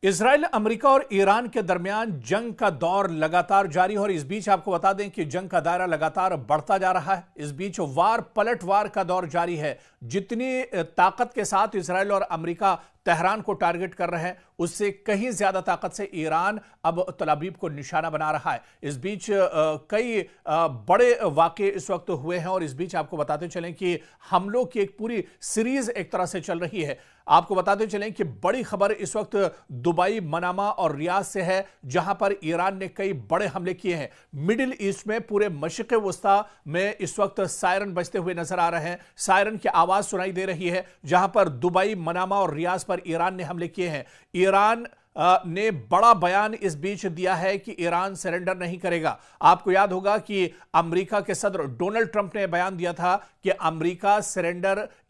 Israel, America और Iran के दरमियान जंग का दौर लगातार जारी है और इस बीच आपको बता दें कि जंग का दायरा लगातार बढ़ता जा रहा है। इस बीच वार पलटवार का दौर जारी है। जितनी ताकत के साथ इजराइल और अमेरिका तेहरान को टारगेट कर रहे हैं, उससे कहीं ज्यादा ताकत से ईरान अब तल अवीव को निशाना बना रहा है। इस बीच कई बड़े वाक़े इस वक्त हुए हैं और इस बीच आपको बताते चलें कि हमलों की एक पूरी सीरीज एक तरह से चल रही है। आपको बताते चलें कि बड़ी खबर इस वक्त दुबई, मनामा और रियाद से है, जहां पर ईरान ने कई बड़े हमले किए हैं। मिडिल ईस्ट में पूरे मशरिक़ वस्ता में इस वक्त सायरन बजते हुए नजर आ रहे हैं। सायरन की आवाज सुनाई दे रही है, जहां पर दुबई, मनामा और रियाद पर ईरान ने हमले किए हैं। ईरान ने बड़ा बयान इस बीच दिया है कि ईरान सरेंडर नहीं करेगा। आपको याद होगा कि अमेरिका के सदर डोनाल्ड ट्रंप ने बयान दिया था कि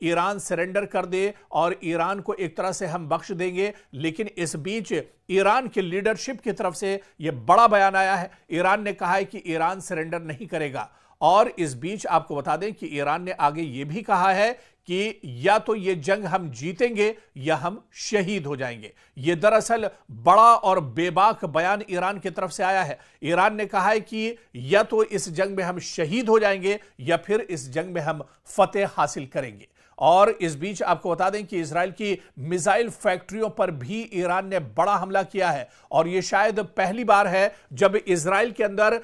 ईरान सरेंडर कर दे और ईरान को एक तरह से हम बख्श देंगे। लेकिन इस बीच ईरान की लीडरशिप की तरफ से यह बड़ा बयान आया है। ईरान ने कहा है कि ईरान सरेंडर नहीं करेगा और इस बीच आपको बता दें कि ईरान ने आगे यह भी कहा है कि या तो यह जंग हम जीतेंगे या हम शहीद हो जाएंगे। यह दरअसल बड़ा और बेबाक बयान ईरान की तरफ से आया है। ईरान ने कहा है कि या तो इस जंग में हम शहीद हो जाएंगे या फिर इस जंग में हम फतेह हासिल करेंगे। और इस बीच आपको बता दें कि इजराइल की मिसाइल फैक्ट्रियों पर भी ईरान ने बड़ा हमला किया है और यह शायद पहली बार है जब इजराइल के अंदर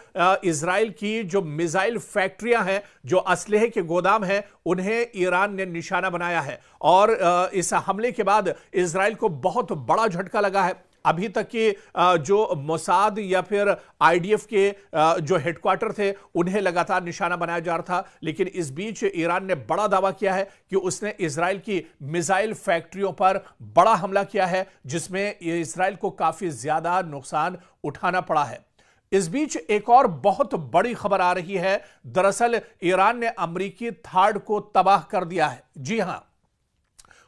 इजराइल की जो मिसाइल फैक्ट्रियां हैं, जो असलहे के गोदाम हैं, उन्हें ईरान ने निशाना बनाया है। और इस हमले के बाद इजराइल को बहुत बड़ा झटका लगा है। अभी तक के जो मोसाद या फिर आईडीएफ के जो हेडक्वार्टर थे, उन्हें लगातार निशाना बनाया जा रहा था। लेकिन इस बीच ईरान ने बड़ा दावा किया है कि उसने इजराइल की मिसाइल फैक्ट्रियों पर बड़ा हमला किया है, जिसमें इजराइल को काफी ज्यादा नुकसान उठाना पड़ा है। इस बीच एक और बहुत बड़ी खबर आ रही है। दरअसल ईरान ने अमेरिकी थाड को तबाह कर दिया है। जी हां,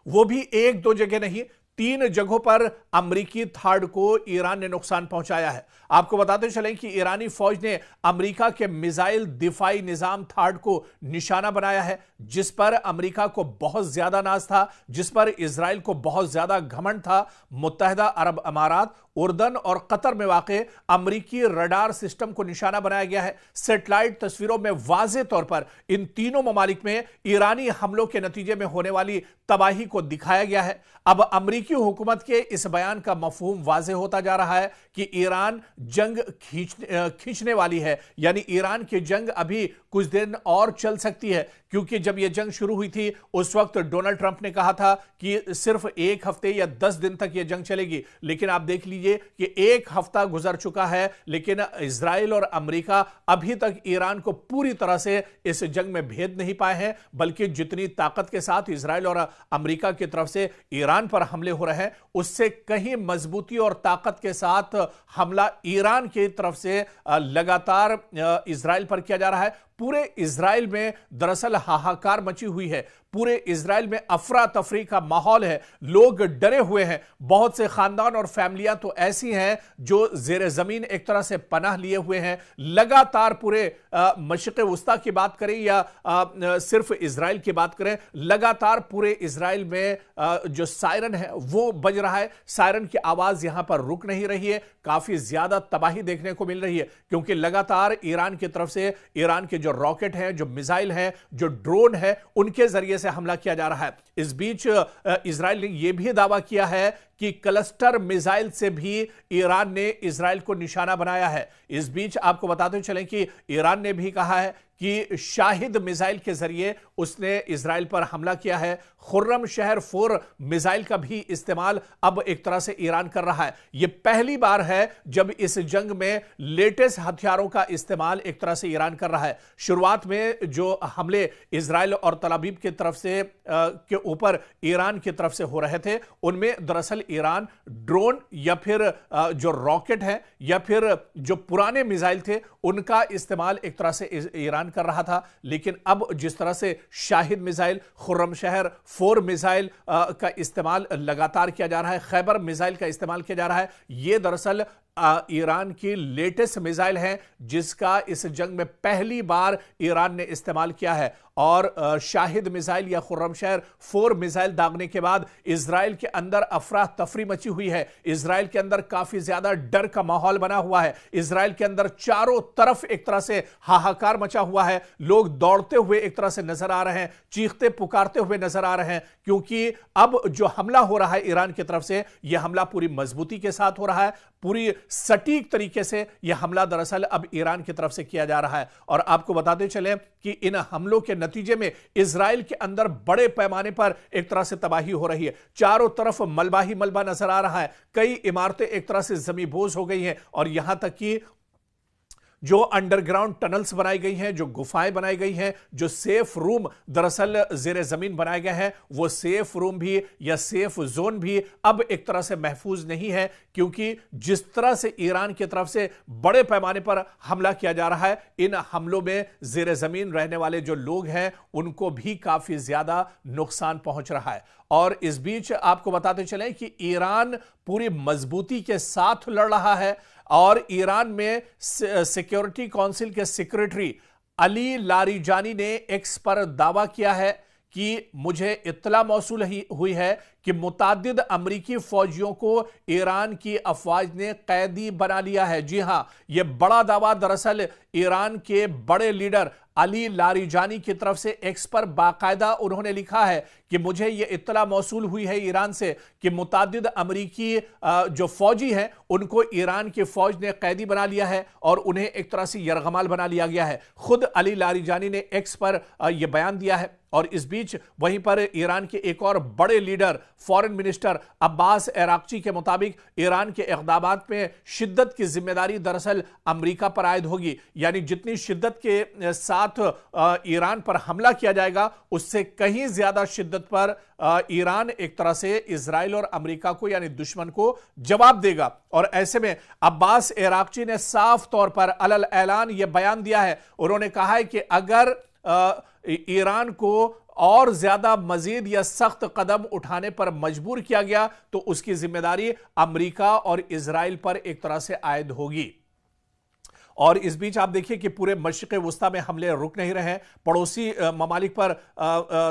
वो भी एक दो जगह नहीं, 3 जगहों पर अमेरिकी थाड को ईरान ने नुकसान पहुंचाया है। आपको बताते चलें कि ईरानी फौज ने अमेरिका के मिसाइल दिफाई निजाम थाड को निशाना बनाया है, जिस पर अमेरिका को बहुत ज्यादा नाज था, जिस पर इजराइल को बहुत ज्यादा घमंड था। मुत्तहिदा अरब अमारात, उर्दन और कतर में वाक़े अमेरिकी रडार सिस्टम को निशाना बनाया गया है। सैटेलाइट तस्वीरों में वाज़ेह तौर पर इन तीनों ममालिक में ईरानी हमलों के नतीजे में होने वाली तबाही को दिखाया गया है। अब अमेरिकी हुकूमत के इस बयान का मफहूम वाज़ेह होता जा रहा है कि ईरान जंग खींचने वाली है, यानी ईरान की जंग अभी कुछ दिन और चल सकती है। क्योंकि जब यह जंग शुरू हुई थी, उस वक्त डोनाल्ड ट्रंप ने कहा था कि सिर्फ 1 हफ्ते या 10 दिन तक यह जंग चलेगी। लेकिन आप देख लीजिए कि 1 हफ्ता गुजर चुका है, लेकिन इजराइल और अमेरिका अभी तक ईरान को पूरी तरह से इस जंग में भेद नहीं पाए हैं। बल्कि जितनी ताकत के साथ इजराइल और अमेरिका की तरफ से ईरान पर हमले हो रहे हैं, उससे कहीं मजबूती और ताकत के साथ हमला ईरान की तरफ से लगातार इजराइल पर किया जा रहा है। पूरे इजराइल में दरअसल हाहाकार मची हुई है। पूरे इजराइल में अफरा तफरी का माहौल है। लोग डरे हुए हैं। बहुत से खानदान और फैमिलियां तो ऐसी हैं जो जेर जमीन एक तरह से पनाह लिए हुए हैं। लगातार पूरे मशरिक़ वस्ता की बात करें या सिर्फ इजराइल की बात करें, लगातार पूरे इजराइल में जो सायरन है वो बज रहा है। सायरन की आवाज यहां पर रुक नहीं रही है। काफी ज्यादा तबाही देखने को मिल रही है, क्योंकि लगातार ईरान की तरफ से ईरान के जो रॉकेट हैं, जो मिसाइल हैं, जो ड्रोन है, उनके जरिए से हमला किया जा रहा है। इस बीच इजराइल ने यह भी दावा किया है कि क्लस्टर मिसाइल से भी ईरान ने इजराइल को निशाना बनाया है। इस बीच आपको बताते चलें कि ईरान ने भी कहा है कि शाहिद मिसाइल के जरिए उसने इजराइल पर हमला किया है। खुर्रम शहर 4 मिसाइल का भी इस्तेमाल अब एक तरह से ईरान कर रहा है। यह पहली बार है जब इस जंग में लेटेस्ट हथियारों का इस्तेमाल एक तरह से ईरान कर रहा है। शुरुआत में जो हमले इजराइल और तल अवीव की तरफ से के ऊपर ईरान की तरफ से हो रहे थे, उनमें दरअसल ईरान ड्रोन या फिर जो रॉकेट है या फिर जो पुराने मिसाइल थे, उनका इस्तेमाल एक तरह से ईरान कर रहा था। लेकिन अब जिस तरह से शाहिद मिसाइल, खुर्रम शहर 4 मिसाइल का इस्तेमाल लगातार किया जा रहा है, खैबर मिसाइल का इस्तेमाल किया जा रहा है, यह दरअसल ईरान की लेटेस्ट मिसाइल है जिसका इस जंग में पहली बार ईरान ने इस्तेमाल किया है। और शाहिद मिसाइल या खुर्रमशहर 4 मिसाइल दागने के बाद इजराइल के अंदर अफरा तफरी मची हुई है। इजराइल के अंदर काफी ज्यादा डर का माहौल बना हुआ है। इजराइल के अंदर चारों तरफ एक तरह से हाहाकार मचा हुआ है। लोग दौड़ते हुए एक तरह से नजर आ रहे हैं, चीखते पुकारते हुए नजर आ रहे हैं, क्योंकि अब जो हमला हो रहा है ईरान की तरफ से, यह हमला पूरी मजबूती के साथ हो रहा है, पूरी सटीक तरीके से यह हमला दरअसल अब ईरान की तरफ से किया जा रहा है। और आपको बताते चले कि इन हमलों के नतीजे में इजराइल के अंदर बड़े पैमाने पर एक तरह से तबाही हो रही है। चारों तरफ मलबा ही मलबा नजर आ रहा है। कई इमारतें एक तरह से जमींबोज हो गई हैं और यहां तक कि जो अंडरग्राउंड टनल्स बनाई गई हैं, जो गुफाएं बनाई गई हैं, जो सेफ रूम दरअसल जेर जमीन बनाए गए हैं, वो सेफ रूम भी या सेफ जोन भी अब एक तरह से महफूज नहीं है, क्योंकि जिस तरह से ईरान की तरफ से बड़े पैमाने पर हमला किया जा रहा है, इन हमलों में जेर जमीन रहने वाले जो लोग हैं उनको भी काफी ज्यादा नुकसान पहुंच रहा है। और इस बीच आपको बताते चलें कि ईरान पूरी मजबूती के साथ लड़ रहा है और ईरान में सिक्योरिटी काउंसिल के सेक्रेटरी अली लारिजानी ने एक्स पर दावा किया है कि मुझे इत्तला मौसूल हुई है कि मुताद्दिद अमरीकी फौजियों को ईरान की अफवाज ने कैदी बना लिया है। जी हां, यह बड़ा दावा दरअसल ईरान के बड़े लीडर अली लारिजानी की तरफ से एक्स पर बाकायदा उन्होंने लिखा है कि मुझे यह इत्तला मौसूल हुई है ईरान से कि मुताद्दिद अमरीकी जो फौजी हैं उनको ईरान की फौज ने कैदी बना लिया है और उन्हें एक तरह से यरगमाल बना लिया गया है। खुद अली लारिजानी ने एक्स पर यह बयान दिया है। और इस बीच वहीं पर ईरान के एक और बड़े leader foreign minister Abbas Araghchi के मुताबिक ईरान के इक़दामात में शिद्दत की जिम्मेदारी दरअसल अमरीका पर आयद होगी। यानी जितनी शिद्दत के साथ ईरान पर हमला किया जाएगा उससे कहीं ज्यादा शिद्दत पर ईरान एक तरह से इजराइल और अमरीका को यानी दुश्मन को जवाब देगा। और ऐसे में अब्बास अराक्ची ने साफ तौर पर अलल ऐलान यह बयान दिया है। उन्होंने कहा है कि अगर ईरान को और ज्यादा मजीद या सख्त कदम उठाने पर मजबूर किया गया तो उसकी जिम्मेदारी अमेरिका और इजराइल पर एक तरह से आयद होगी। और इस बीच आप देखिए कि पूरे मशरिक़ वुस्ता में हमले रुक नहीं रहे हैं। पड़ोसी ममालिक पर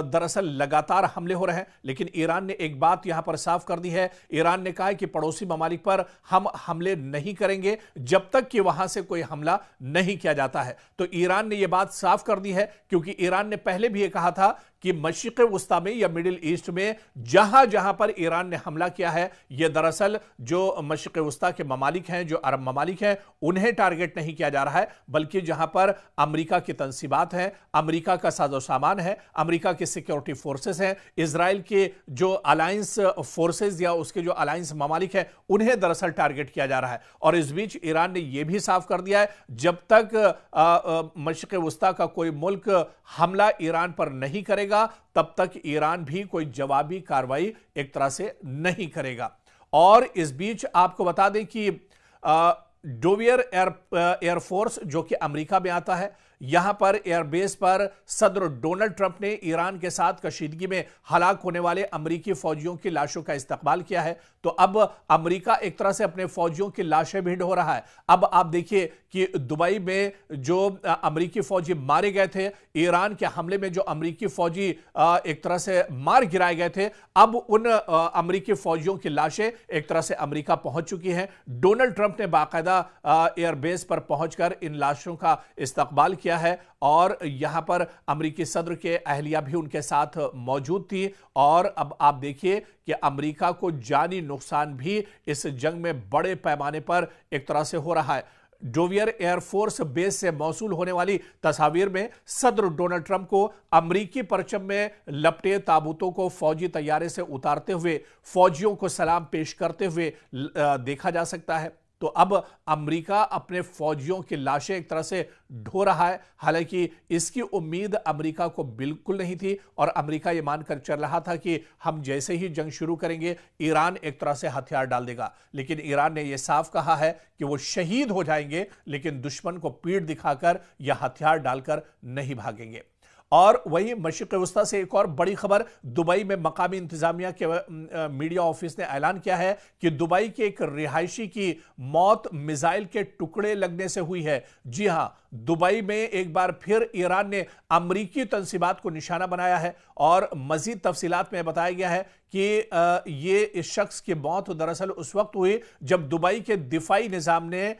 दरअसल लगातार हमले हो रहे हैं, लेकिन ईरान ने एक बात यहां पर साफ कर दी है। ईरान ने कहा है कि पड़ोसी ममालिक पर हम हमले नहीं करेंगे जब तक कि वहां से कोई हमला नहीं किया जाता है। तो ईरान ने यह बात साफ कर दी है, क्योंकि ईरान ने पहले भी यह कहा था कि मशरिक़ वुस्ता में या मिडिल ईस्ट में जहां जहां पर ईरान ने हमला किया है, यह दरअसल जो मशरिक़ वुस्ता के ममालिक हैं, जो अरब ममालिक हैं, उन्हें टारगेट नहीं किया जा रहा है, बल्कि जहां पर अमेरिका की तंसीबात हैं, अमेरिका का साजो सामान है, अमेरिका के सिक्योरिटी फोर्सेस हैं, इजराइल के जो अलायंस फोर्सेस या उसके जो अलायंस ममालिक हैं, उन्हें दरअसल टारगेट किया जा रहा है। और इस बीच ईरान ने यह भी साफ कर दिया है, जब तक मशरिक़ वुस्ता का कोई मुल्क हमला ईरान पर नहीं करेगा तब तक ईरान भी कोई जवाबी कार्रवाई एक तरह से नहीं करेगा। और इस बीच आपको बता दें कि डोवियर एयरफोर्स जो कि अमेरिका में आता है, यहां पर एयरबेस पर सदर डोनाल्ड ट्रंप ने ईरान के साथ कशीदगी में हलाक होने वाले अमेरिकी फौजियों की लाशों का इस्तकबाल किया है। तो अब अमेरिका एक तरह से अपने फौजियों की लाशें भी ढो रहा है। अब आप देखिए कि दुबई में जो अमेरिकी फौजी मारे गए थे, ईरान के हमले में जो अमेरिकी फौजी एक तरह से मार गिराए गए थे, अब उन अमेरिकी फौजियों की लाशें एक तरह से अमेरिका पहुंच चुकी हैं। डोनाल्ड ट्रंप ने बाकायदा एयरबेस पर पहुंचकर इन लाशों का इस्तकबाल किया है और यहां पर अमेरिकी सदर के अहलिया भी उनके साथ मौजूद थी। और अब आप देखिए कि अमेरिका को जानी नुकसान भी इस जंग में बड़े पैमाने पर एक तरह से हो रहा है। डोवियर एयरफोर्स बेस से मौसूल होने वाली तस्वीर में सदर डोनाल्ड ट्रंप को अमेरिकी परचम में लपटे ताबूतों को फौजी तैयारे से उतारते हुए फौजियों को सलाम पेश करते हुए देखा जा सकता है। तो अब अमेरिका अपने फौजियों की लाशें एक तरह से ढो रहा है। हालांकि इसकी उम्मीद अमेरिका को बिल्कुल नहीं थी और अमेरिका यह मानकर चल रहा था कि हम जैसे ही जंग शुरू करेंगे ईरान एक तरह से हथियार डाल देगा। लेकिन ईरान ने यह साफ कहा है कि वो शहीद हो जाएंगे, लेकिन दुश्मन को पीठ दिखाकर या हथियार डालकर नहीं भागेंगे। और वहीं मशरिक़ वस्ता से एक और बड़ी खबर, दुबई में मकामी इंतजामिया के मीडिया ऑफिस ने ऐलान किया है कि दुबई के एक रिहायशी की मौत मिसाइल के टुकड़े लगने से हुई है। जी हां, दुबई में एक बार फिर ईरान ने अमरीकी तंसीबात को निशाना बनाया है और मजीद तफसीलात में बताया गया है कि ये इस शख्स की मौत दरअसल उस वक्त हुई जब दुबई के दिफाई निजाम ने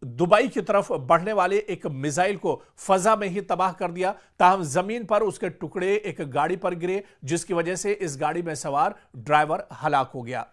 दुबई की तरफ बढ़ने वाले एक मिसाइल को फजा में ही तबाह कर दिया। ताहम जमीन पर उसके टुकड़े एक गाड़ी पर गिरे, जिसकी वजह से इस गाड़ी में सवार ड्राइवर हलाक हो गया।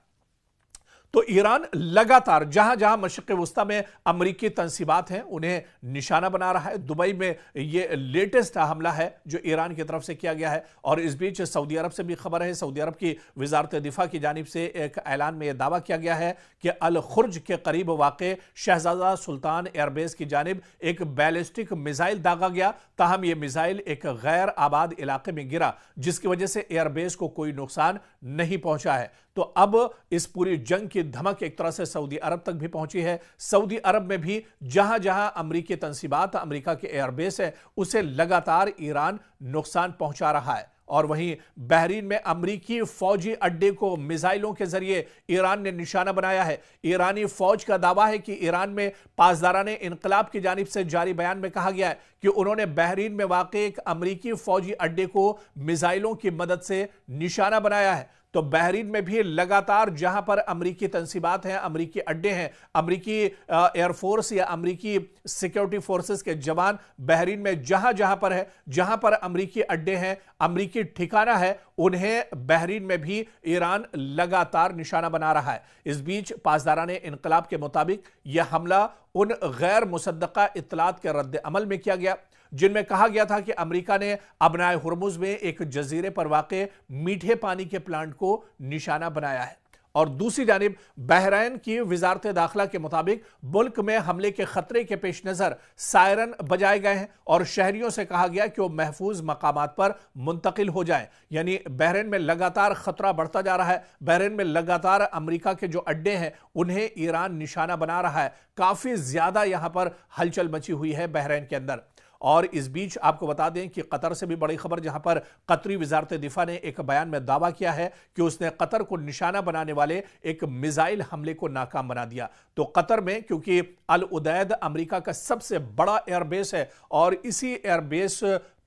तो ईरान लगातार जहां जहां मशरिक़ वस्ता में अमरीकी तंसीबात हैं उन्हें निशाना बना रहा है। दुबई में यह लेटेस्ट हमला है जो ईरान की तरफ से किया गया है। और इस बीच सऊदी अरब से भी खबर है। सऊदी अरब की वजारत दिफा की जानिब से एक ऐलान में यह दावा किया गया है कि अल खुर्ज के करीब वाक़ शहजादा सुल्तान एयरबेस की जानिब एक बैलिस्टिक मिसाइल दागा गया। ताहम यह मिसाइल एक गैर आबाद इलाके में गिरा, जिसकी वजह से एयरबेस को कोई नुकसान नहीं पहुंचा है। तो अब इस पूरी जंग की धमक एक तरह से सऊदी अरब तक भी पहुंची है। सऊदी अरब में भी जहां जहां अमरीकी तंसीबात, अमरीका के एयरबेस है, उसे लगातार ईरान नुकसान पहुंचा रहा है। और वहीं बहरीन में अमरीकी फौजी अड्डे को मिसाइलों के जरिए ईरान ने निशाना बनाया है। ईरानी फौज का दावा है कि ईरान में पासदाराने इनकलाब की जानिब से जारी बयान में कहा गया है कि उन्होंने बहरीन में वाक़े एक अमरीकी फौजी अड्डे को मिसाइलों की मदद से निशाना बनाया है। तो बहरीन में भी लगातार जहां पर अमरीकी तंसीबात हैं, अमरीकी अड्डे हैं, अमरीकी एयरफोर्स या अमरीकी सिक्योरिटी फोर्सेस के जवान बहरीन में जहां जहां पर है, जहां पर अमरीकी अड्डे हैं, अमरीकी ठिकाना है, उन्हें बहरीन में भी ईरान लगातार निशाना बना रहा है। इस बीच पासदाराने इनकलाब के मुताबिक यह हमला उन गैर मुसद्दका इत्तलात के रद्द अमल में किया गया जिनमें कहा गया था कि अमेरिका ने अबनाए हुर्मुज में एक जजीरे पर वाक़े मीठे पानी के प्लांट को निशाना बनाया है। और दूसरी जानिब बहरीन की वजारत दाखिला के मुताबिक मुल्क में हमले के खतरे के पेश नजर सायरन बजाए गए हैं और शहरियों से कहा गया कि वो महफूज मकामात पर मुंतकिल हो जाएं। यानी बहरीन में लगातार खतरा बढ़ता जा रहा है। बहरीन में लगातार अमेरिका के जो अड्डे हैं उन्हें ईरान निशाना बना रहा है। काफी ज्यादा यहां पर हलचल मची हुई है बहरीन के अंदर। और इस बीच आपको बता दें कि कतर से भी बड़ी खबर, जहां पर कतरी वजारत दिफा ने एक बयान में दावा किया है कि उसने कतर को निशाना बनाने वाले एक मिसाइल हमले को नाकाम बना दिया। तो कतर में, क्योंकि अल उदैद अमेरिका का सबसे बड़ा एयरबेस है और इसी एयरबेस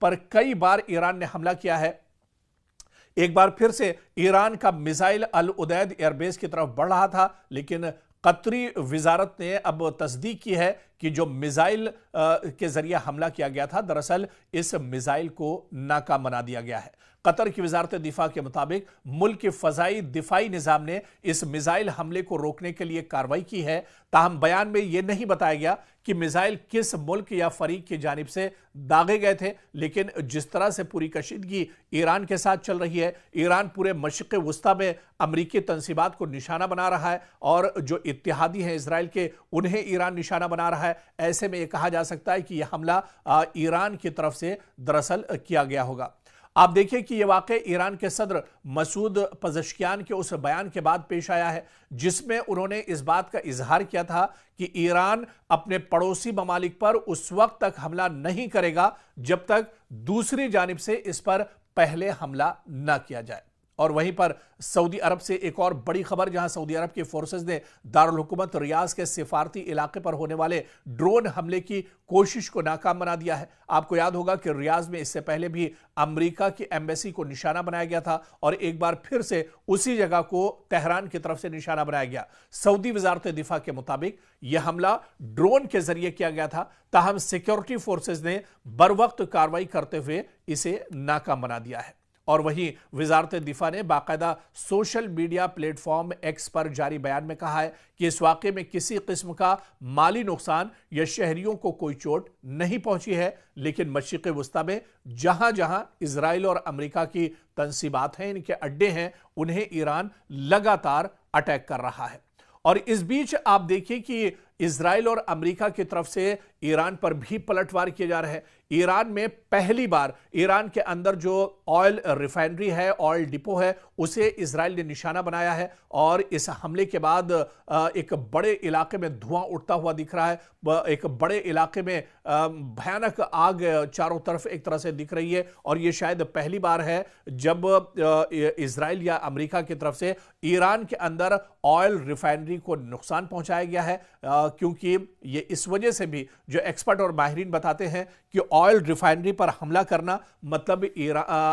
पर कई बार ईरान ने हमला किया है, एक बार फिर से ईरान का मिसाइल अल उदैद एयरबेस की तरफ बढ़ रहा था, लेकिन कतरी वजारत ने अब तस्दीक की है कि जो मिसाइल के जरिए हमला किया गया था, दरअसल इस मिसाइल को नाकाम बना दिया गया है। कतर की वजारत दिफा के मुताबिक मुल्क के फजाई दिफाई निजाम ने इस मिसाइल हमले को रोकने के लिए कार्रवाई की है। ताहम बयान में यह नहीं बताया गया कि मिसाइल किस मुल्क या फरीक की जानिब से दागे गए थे, लेकिन जिस तरह से पूरी कशीदगी ईरान के साथ चल रही है, ईरान पूरे मशरिक़ वस्ता में अमरीकी तंसीबात को निशाना बना रहा है और जो इत्तेहादी हैं इजराइल के, उन्हें ईरान निशाना बना रहा है। ऐसे में यह कहा जा सकता है कि यह हमला ईरान की तरफ से दरअसल किया गया होगा। आप देखिए कि यह वाक़या ईरान के सदर मसूद पज़ेश्कियान के उस बयान के बाद पेश आया है जिसमें उन्होंने इस बात का इजहार किया था कि ईरान अपने पड़ोसी ममालिक पर उस वक्त तक हमला नहीं करेगा जब तक दूसरी जानिब से इस पर पहले हमला न किया जाए। और वहीं पर सऊदी अरब से एक और बड़ी खबर, जहां सऊदी अरब की फोर्सेस ने दारुल हुकूमत रियाज के सिफारती इलाके पर होने वाले ड्रोन हमले की कोशिश को नाकाम बना दिया है। आपको याद होगा कि रियाज में इससे पहले भी अमेरिका की एम्बेसी को निशाना बनाया गया था और एक बार फिर से उसी जगह को तेहरान की तरफ से निशाना बनाया गया। सऊदी वजारत दिफा के मुताबिक यह हमला ड्रोन के जरिए किया गया था, ताहम सिक्योरिटी फोर्सेस ने बरवक्त कार्रवाई करते हुए इसे नाकाम बना दिया है। और वहीं वजारत दिफा ने बाकायदा सोशल मीडिया प्लेटफॉर्म एक्स पर जारी बयान में कहा है कि इस वाक़े में किसी किस्म का माली नुकसान या शहरियों को कोई चोट नहीं पहुंची है, लेकिन मशरिक़ वस्ता में जहां जहां इजराइल और अमेरिका की तंसीबात हैं, इनके अड्डे हैं, उन्हें ईरान लगातार अटैक कर रहा है। और इस बीच आप देखिए कि इजराइल और अमेरिका की तरफ से ईरान पर भी पलटवार किए जा रहे हैं। ईरान में पहली बार ईरान के अंदर जो ऑयल रिफाइनरी है, ऑयल डिपो है, उसे इजराइल ने निशाना बनाया है और इस हमले के बाद एक बड़े इलाके में धुआं उठता हुआ दिख रहा है। एक बड़े इलाके में भयानक आग चारों तरफ एक तरह से दिख रही है और यह शायद पहली बार है जब इजराइल या अमेरिका की तरफ से ईरान के अंदर ऑयल रिफाइनरी को नुकसान पहुंचाया गया है, क्योंकि ये इस वजह से भी जो एक्सपर्ट और माहिरीन बताते हैं कि ऑयल रिफाइनरी पर हमला करना मतलब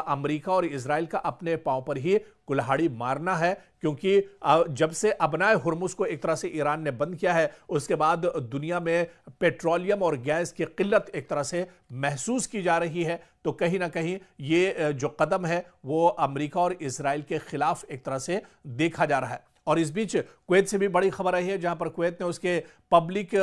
अमेरिका और इजराइल का अपने पांव पर ही कुल्हाड़ी मारना है, क्योंकि जब से अबनाए हुर्मुज को एक तरह से ईरान ने बंद किया है, उसके बाद दुनिया में पेट्रोलियम और गैस की किल्लत एक तरह से महसूस की जा रही है। तो कहीं ना कहीं ये जो कदम है वो अमेरिका और इजराइल के खिलाफ एक तरह से देखा जा रहा है। और इस बीच कुवैत से भी बड़ी खबर आई है, जहां पर कुवैत ने उसके public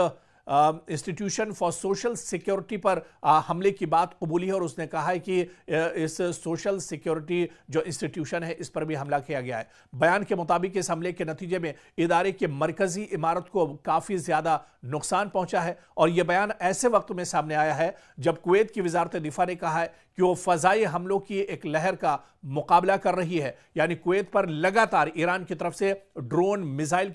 institution for social security पर हमले की बात कबूली है और उसने कहा है कि इस सोशल सिक्योरिटी जो इंस्टीट्यूशन है इस पर भी हमला किया गया है। बयान के मुताबिक इस हमले के नतीजे में इदारे की मरकजी इमारत को काफ़ी ज़्यादा नुकसान पहुंचा है और यह बयान ऐसे वक्त में सामने आया है जब कुवैत की वजारत दिफा ने कहा है कि वो फ़ज़ाई हमलों की एक लहर का मुकाबला कर रही है। यानी कुवैत पर लगातार ईरान की तरफ से ड्रोन मिसाइल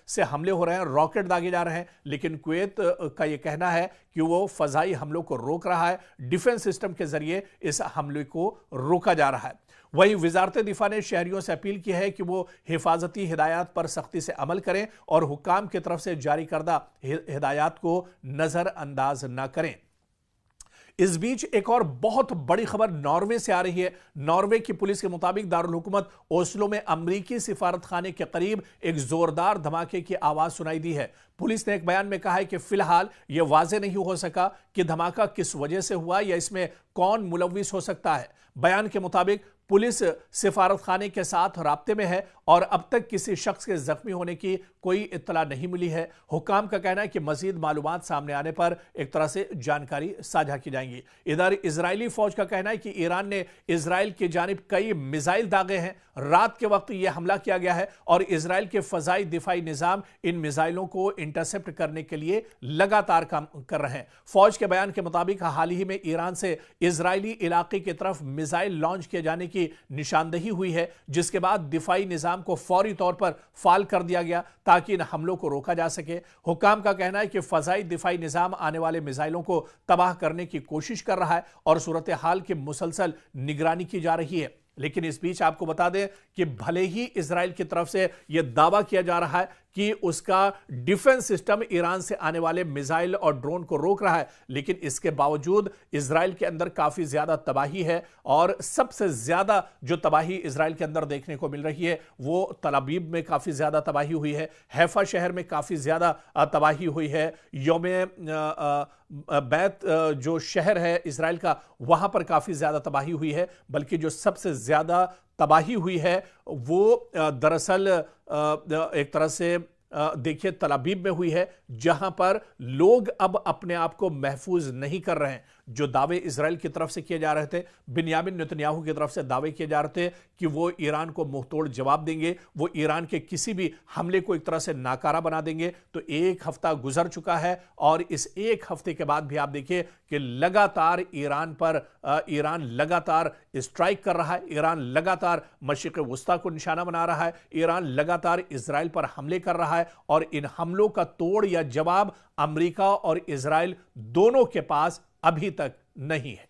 से हमले हो रहे हैं, रॉकेट दागे जा रहे हैं, लेकिन कुवैत का यह कहना है कि वो फ़ज़ाई हमलों को रोक रहा है, डिफेंस सिस्टम के जरिए इस हमले को रोका जा रहा है। वहीं वजारत दिफा ने शहरियों से अपील की है कि वो हिफाजती हिदायत पर सख्ती से अमल करें और हुक्काम की तरफ से जारी करदा हिदायत को नज़रअंदाज न करें। इस बीच एक और बहुत बड़ी खबर नॉर्वे से आ रही है। नॉर्वे की पुलिस के मुताबिक दारुल हुकूमत ओस्लो में अमरीकी सिफारत खाने के करीब एक जोरदार धमाके की आवाज सुनाई दी है। पुलिस ने एक बयान में कहा है कि फिलहाल यह वाज़ेह नहीं हो सका कि धमाका किस वजह से हुआ या इसमें कौन मुलव्विस हो सकता है। बयान के मुताबिक पुलिस सिफारत खाने के साथ राब्ते में है और अब तक किसी शख्स के जख्मी होने की कोई इत्तला नहीं मिली है। हुक्काम का कहना है कि मजीद मालूमात सामने आने पर एक तरह से जानकारी साझा की जाएंगी। इधर इजरायली फौज का कहना है कि ईरान ने इजराइल की जानिब कई मिसाइल दागे हैं। रात के वक्त यह हमला किया गया है और इजराइल के फजाई दिफाई निजाम इन मिसाइलों को इंटरसेप्ट करने के लिए लगातार काम कर रहे हैं। फौज के बयान के मुताबिक हाल ही में ईरान से इजरायली इलाके की तरफ मिसाइल लॉन्च किए जाने की निशानदेही हुई है, जिसके बाद दिफाई निजाम को फौरी तौर पर फाल कर दिया गया ताकि इन हमलों को रोका जा सके। हुक्काम का कहना है कि फजाई दिफाई निजाम आने वाले मिसाइलों को तबाह करने की कोशिश कर रहा है और सूरत हाल की मुसलसल निगरानी की जा रही है। लेकिन इस बीच आपको बता दें कि भले ही इजराइल की तरफ से यह दावा किया जा रहा है कि उसका डिफेंस सिस्टम ईरान से आने वाले मिसाइल और ड्रोन को रोक रहा है, लेकिन इसके बावजूद इजराइल के अंदर काफी ज्यादा तबाही है और सबसे ज्यादा जो तबाही इजराइल के अंदर देखने को मिल रही है वो तल अबीब में काफी ज्यादा तबाही हुई है, हैफा शहर में काफी ज्यादा तबाही हुई है, यौमे बैत जो शहर है इजराइल का वहां पर काफी ज्यादा तबाही हुई है। बल्कि जो सबसे ज्यादा तबाही हुई है वो दरअसल एक तरह से देखिए तल अबीब में हुई है, जहां पर लोग अब अपने आप को महफूज नहीं कर रहे हैं। जो दावे इजराइल की तरफ से किए जा रहे थे, बिन्यामिन नेतन्याहू की तरफ से दावे किए जा रहे थे कि वो ईरान को मुंहतोड़ जवाब देंगे, वो ईरान के किसी भी हमले को एक तरह से नाकारा बना देंगे, तो एक हफ्ता गुजर चुका है और इस एक हफ्ते के बाद भी आप देखिए कि लगातार ईरान लगातार स्ट्राइक कर रहा है, ईरान लगातार मशरिक़ वुस्ता को निशाना बना रहा है, ईरान लगातार इजराइल पर हमले कर रहा है और इन हमलों का तोड़ या जवाब अमेरिका और इजराइल दोनों के पास अभी तक नहीं है।